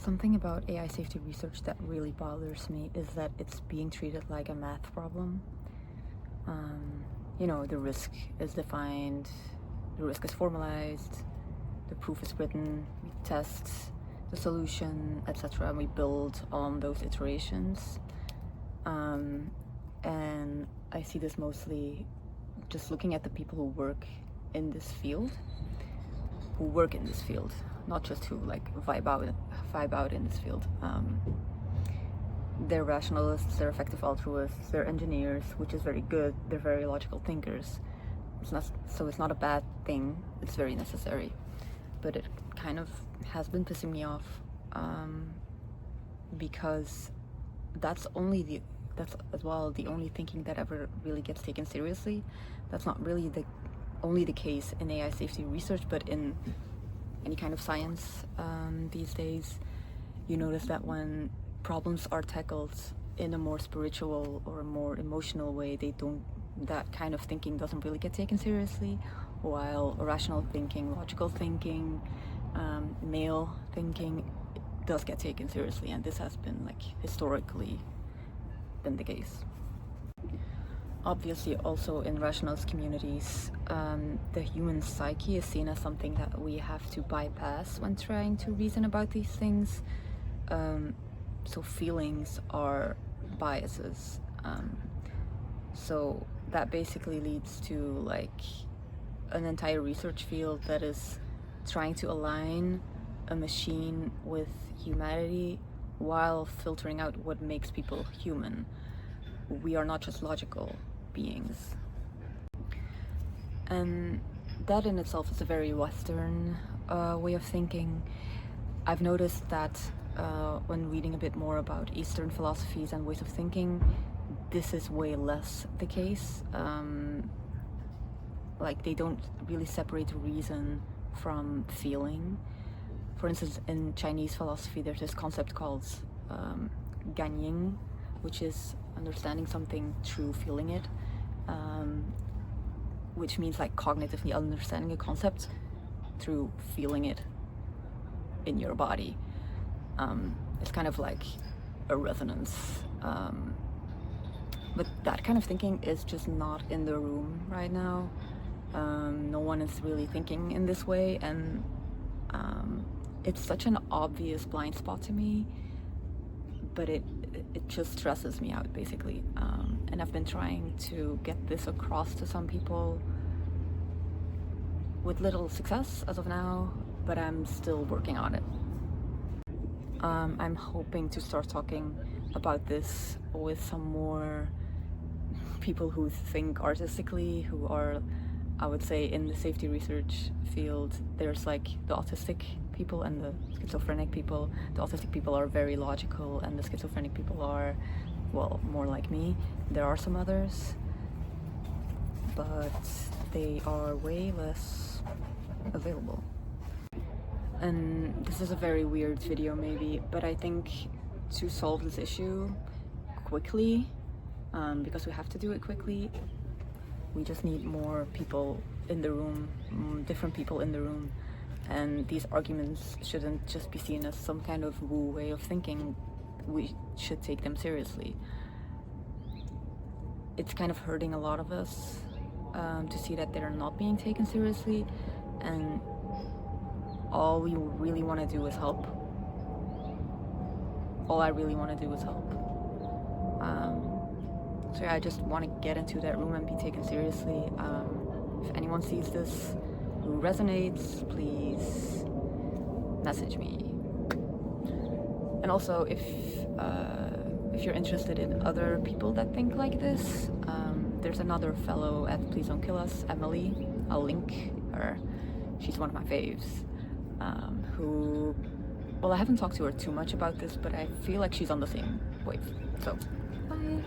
Something about AI safety research that really bothers me is that it's being treated like a math problem. The risk is defined, the risk is formalized, the proof is written, we test the solution, etc. And we build on those iterations. And I see this mostly just looking at the people who work in this field, not just who vibe out in this field. They're rationalists, they're effective altruists, they're engineers, which is very good. They're very logical thinkers. It's not a bad thing. It's very necessary, but it kind of has been pissing me off because that's as well the only thinking that ever really gets taken seriously. That's not really only the case in AI safety research, but in any kind of science these days. You notice that when problems are tackled in a more spiritual or a more emotional way, that kind of thinking doesn't really get taken seriously, while rational thinking, logical thinking, male thinking does get taken seriously, and this has been historically been the case. Obviously, also in rationalist communities, the human psyche is seen as something that we have to bypass when trying to reason about these things. So feelings are biases. So that basically leads to an entire research field that is trying to align a machine with humanity while filtering out what makes people human. We are not just logical beings. And that in itself is a very Western way of thinking. I've noticed that when reading a bit more about Eastern philosophies and ways of thinking, this is way less the case. They don't really separate reason from feeling. For instance, in Chinese philosophy, there's this concept called Ganying, which is understanding something through feeling it, which means cognitively understanding a concept through feeling it in your body. It's kind of like a resonance, but that kind of thinking is just not in the room right now. No one is really thinking in this way, and it's such an obvious blind spot to me, but it just stresses me out basically. And I've been trying to get this across to some people with little success as of now, but I'm still working on it. I'm hoping to start talking about this with some more people who think artistically, who are, I would say, in the safety research field. There's the autistic people and the schizophrenic people. The autistic people are very logical, and the schizophrenic people are, well, more like me. There are some others, but they are way less available. And this is a very weird video maybe, but I think to solve this issue quickly, because we have to do it quickly, we just need more people in the room, different people in the room. And these arguments shouldn't just be seen as some kind of woo way of thinking. We should take them seriously. It's kind of hurting a lot of us to see that they're not being taken seriously, and all we really want to do is help. All I really want to do is help. So yeah, I just want to get into that room and be taken seriously. If anyone sees this who resonates, please message me. And also, if you're interested in other people that think like this, there's another fellow at Please Don't Kill Us, Emily. I'll link her. She's one of my faves. I haven't talked to her too much about this, but I feel like she's on the same wave. So, bye.